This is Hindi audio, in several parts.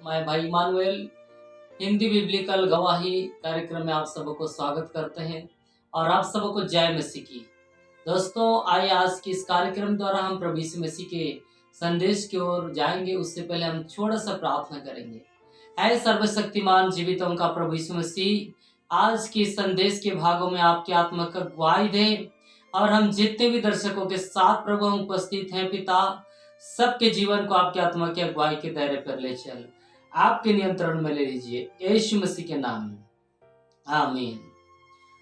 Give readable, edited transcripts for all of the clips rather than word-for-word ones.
मैं भाई इमानुएल हिंदी बिब्लिकल गवाही कार्यक्रम में आप सबको स्वागत करते हैं और आप सबको जय मसीह की। दोस्तों, आइए आज की इस कार्यक्रम द्वारा हम प्रभु यीशु मसीह के संदेश की ओर जाएंगे। उससे पहले हम थोड़ा सा प्रार्थना करेंगे। ऐ सर्वशक्तिमान जीवितों का प्रभु यीशु मसीह, आज की संदेश के भागों में आपकी आत्मा का गवाही दें और हम जितने भी दर्शकों के साथ प्रभु हम उपस्थित हैं पिता, सबके जीवन को आपकी आत्मा की अगुवाई के दायरे पर ले चल आपके नियंत्रण में ले लीजिए, यीशु मसीह के नाम में, आमीन।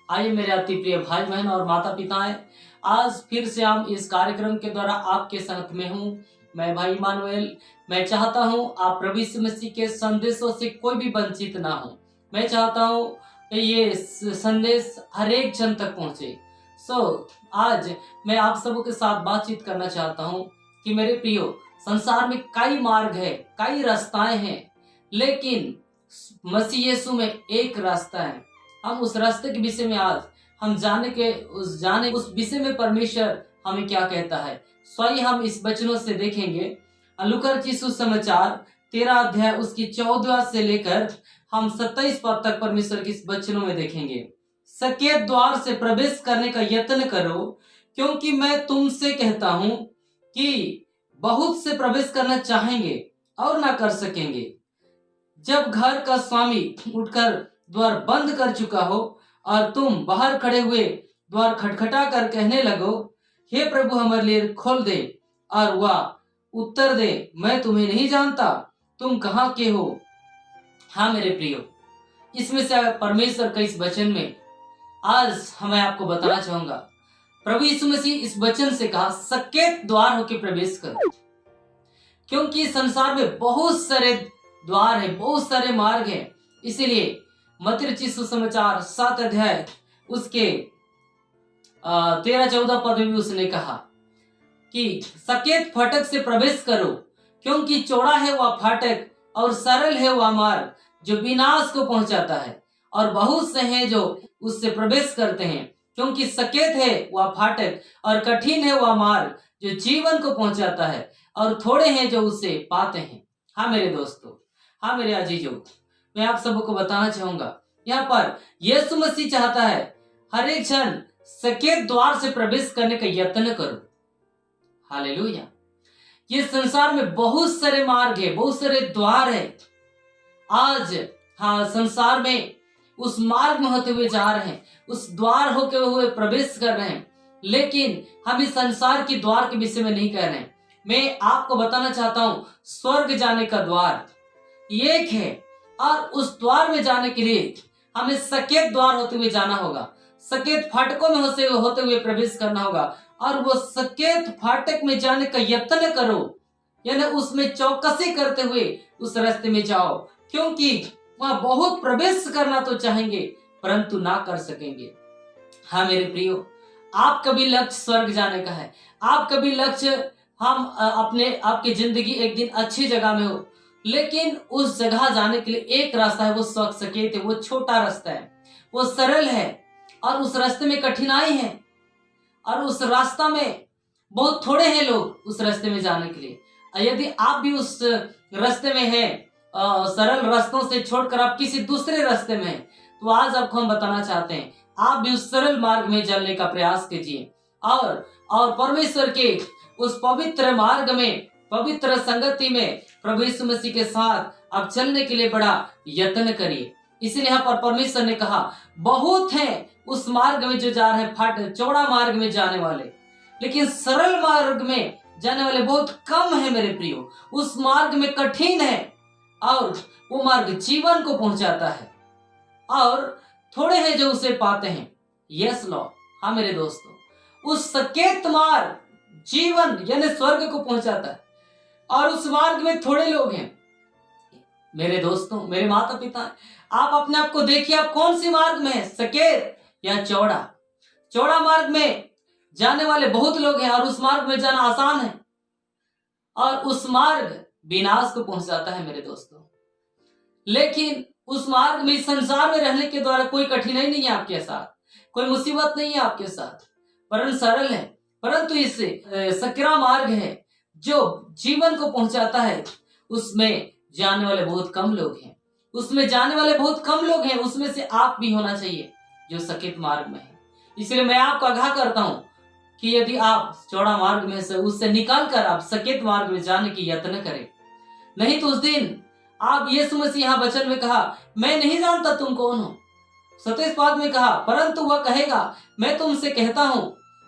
आइए मेरे अति प्रिय भाई बहन और माता पिताएं, आज फिर से हम इस कार्यक्रम के द्वारा आपके साथ में हूँ। मैं भाई इमानुएल, मैं चाहता हूँ आप प्रभु यीशु मसीह के संदेशों से कोई भी वंचित ना हो। मैं चाहता हूँ ये संदेश हर एक जन तक पहुँचे। आज मैं आप सबों के साथ बातचीत करना चाहता हूँ कि मेरे प्रियो, संसार में कई मार्ग है, कई रास्ताएं हैं, लेकिन मसीह यीशु में एक रास्ता है। हम उस रास्ते के विषय में आज हम जाने उस विषय में परमेश्वर हमें क्या कहता है, स्वयं हम इस वचनों से देखेंगे। लूका रचित सुसमाचार 13 अध्याय उसकी 14 से लेकर हम 27 पद तक परमेश्वर के इस वचनों में देखेंगे। सकेत द्वार से प्रवेश करने का यत्न करो, क्योंकि मैं तुमसे कहता हूं कि बहुत से प्रवेश करना चाहेंगे और ना कर सकेंगे। जब घर का स्वामी उठकर द्वार बंद कर चुका हो और तुम बाहर खड़े हुए द्वार खटखटा कर कहने लगो, हे प्रभु हमारे लिए खोल दे, और वह उत्तर दे, मैं तुम्हें नहीं जानता, तुम कहाँ के हो। हाँ मेरे प्रियो, इसमें से परमेश्वर का इस वचन में आज मैं आपको बताना चाहूंगा। प्रभु यीशु मसीह इस वचन से कहा सकेत द्वार होके प्रवेश करो, क्योंकि संसार में बहुत सारे द्वार है, बहुत सारे मार्ग है। इसीलिए मत्ती रचित सुसमाचार 7 अध्याय उसके 13-14 पद में उसने कहा कि सकेत फाटक से प्रवेश करो, क्योंकि चौड़ा है वह फाटक और सरल है वह मार्ग जो विनाश को पहुंचाता है, और बहुत से हैं जो उससे प्रवेश करते हैं। क्योंकि सकेत है वह फाटक और कठिन है वह मार्ग जो जीवन को पहुंचाता है, और थोड़े हैं जो उसे पाते हैं। हाँ मेरे दोस्तों, हाँ मेरे अजीजों, मैं आप सबको बताना चाहूंगा, यहाँ पर यीशु मसीह चाहता है हर एक जन सकेत द्वार से प्रवेश करने का यत्न करो। हालेलुया। ये संसार में बहुत सारे मार्ग है, बहुत सारे द्वार है। आज संसार में उस मार्ग में होते हुए जा रहे हैं, उस द्वार होते हुए प्रवेश कर रहे हैं, लेकिन हम इस संसार के द्वार के विषय में नहीं कह रहे हैं। मैं आपको बताना चाहता हूं स्वर्ग जाने का द्वार एक है, और उस द्वार में जाने के लिए हमें सकेत द्वार होते हुए जाना होगा, सकेत फाटकों में होते हुए प्रवेश करना होगा, और वो सकेत फाटक में जाने का यत्न करो, यानी उसमें चौकसी करते हुए उस रास्ते में जाओ, क्योंकि वहां बहुत प्रवेश करना तो चाहेंगे परंतु ना कर सकेंगे। हाँ मेरे प्रियो, आप कभी लक्ष्य स्वर्ग जाने का है, आप कभी लक्ष्य आपकी जिंदगी एक दिन अच्छी जगह में हो, लेकिन उस जगह जाने के लिए एक रास्ता है, वो सकेत है, वो छोटा रास्ता है, वो सरल है, और उस रास्ते में कठिनाई है, और उस रास्ता में बहुत थोड़े हैं लोग उस रास्ते में जाने के लिए। यदि आप भी उस रास्ते में हैं, सरल रास्तों से छोड़कर आप किसी दूसरे रास्ते में हैं, तो आज आपको हम बताना चाहते हैं आप भी उस सरल मार्ग में चलने का प्रयास कीजिए, और परमेश्वर के उस पवित्र मार्ग में, पवित्र संगति में प्रभु यीशु मसीह के साथ आप चलने के लिए बड़ा यत्न करिए। इसलिए यहाँ पर परमेश्वर ने कहा बहुत हैं उस मार्ग में जो जा रहे हैं, चौड़ा मार्ग में जाने वाले, लेकिन सरल मार्ग में जाने वाले बहुत कम है मेरे प्रियो। उस मार्ग में कठिन है, और वो मार्ग जीवन को पहुंचाता है, और थोड़े हैं जो उसे पाते हैं। Yes Lord. हाँ मेरे दोस्तों, उस सकेत मार्ग जीवन यानी स्वर्ग को पहुंचाता है, और उस मार्ग में थोड़े लोग हैं। मेरे दोस्तों, मेरे माता पिता, आप अपने आप को देखिए, आप कौन सी मार्ग में है, सकेत या चौड़ा? चौड़ा मार्ग में जाने वाले बहुत लोग हैं, और उस मार्ग में जाना आसान है, और उस मार्ग विनाश को पहुंचाता है मेरे दोस्तों। लेकिन उस मार्ग में, संसार में रहने के द्वारा कोई कठिनाई नहीं है आपके साथ, कोई मुसीबत नहीं है आपके साथ, परंतु सरल है। परंतु इससे सकरा मार्ग है जो जीवन को पहुंचाता है, उसमें जाने वाले बहुत कम लोग हैं, उसमें जाने वाले बहुत कम लोग हैं। उसमें से आप भी होना चाहिए जो सकेत मार्ग में है। इसलिए मैं आपको आगाह करता हूं कि यदि आप चौड़ा मार्ग में से उससे निकल कर आप सकेत मार्ग में जाने की यत्न करें, नहीं तो उस दिन आप यीशु मसीह यहाँ वचन में कहा, मैं नहीं जानता तुम कौन हो। 27 पद में कहा, परंतु वह कहेगा, मैं तुमसे कहता हूं,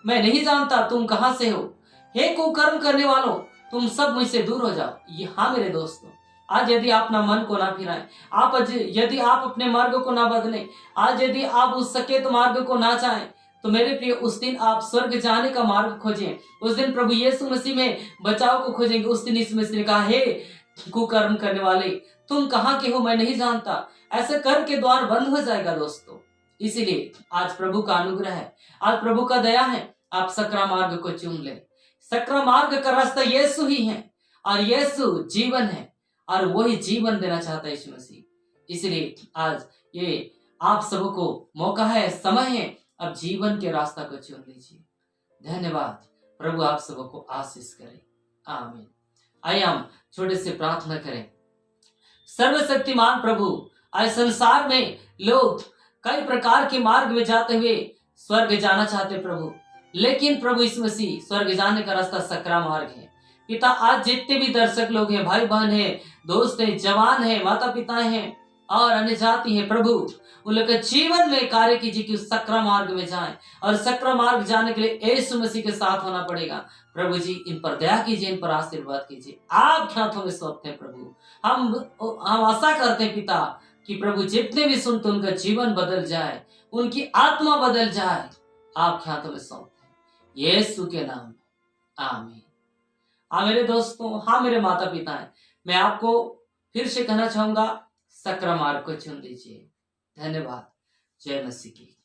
मैं नहीं जानता तुम कहां से हो। हे कुकर्म करने वालों, तुम सब मुझसे दूर हो जाओ। ये हाँ मेरे दोस्तों, आज यदि आप अपना मन को ना फिराएं, यदि आप अपने मार्ग को ना बदलें, आज यदि आप उस सकेत मार्ग को ना चाहें, तो मेरे प्रिय उस दिन आप स्वर्ग जाने का मार्ग खोजें। उस दिन प्रभु यीशु मसीह में बचाव को खोजेंगे। उस दिन यीशु मसीह ने कहा, हे कुकर्म करने वाले, तुम कहाँ के हो, मैं नहीं जानता। ऐसे करके द्वार बंद हो जाएगा दोस्तों। इसीलिए आज प्रभु का अनुग्रह है, आज प्रभु का दया है, आप सकरा मार्ग को चुन ले। सकरा मार्ग का रास्ता यीशु ही है और यीशु जीवन है और वही जीवन देना चाहता है यीशु मसीह। इसलिए आज ये आप सबको मौका है, समय है, अब जीवन के रास्ता को चुन लीजिए। धन्यवाद। प्रभु आप सबको आशीष करे। आमीन। आइए हम छोटे से प्रार्थना करें। सर्वशक्तिमान प्रभु, आज संसार में लोग कई प्रकार के मार्ग में जाते हुए स्वर्ग जाना चाहते प्रभु, लेकिन प्रभु यीशु मसीह स्वर्ग जाने का रास्ता सकरा मार्ग है। पिता, आज जितने भी दर्शक लोग हैं, भाई बहन हैं, दोस्त हैं, जवान हैं, माता पिता हैं और अन्य जाति हैं, प्रभु उन लोग के जीवन में कार्य कीजिए कि उस सकरा मार्ग में जाएं। और सकरा मार्ग जाने के लिए यीशु मसीह के साथ होना पड़ेगा। प्रभु जी इन पर दया कीजिए, इन पर आशीर्वाद कीजिए। आपके हाथों में सौंपते हैं प्रभु। हम आशा करते हैं पिता कि प्रभु जितने भी सुनते उनका जीवन बदल जाए, उनकी आत्मा बदल जाए। आपके हाथों में सौंपते हैं यीशु के नाम में, आमीन। हाँ मेरे दोस्तों, हाँ मेरे माता पिता हैं, मैं आपको फिर से कहना चाहूंगा, सकरा मार्ग को चुन लीजिए। धन्यवाद। जय मसीह की।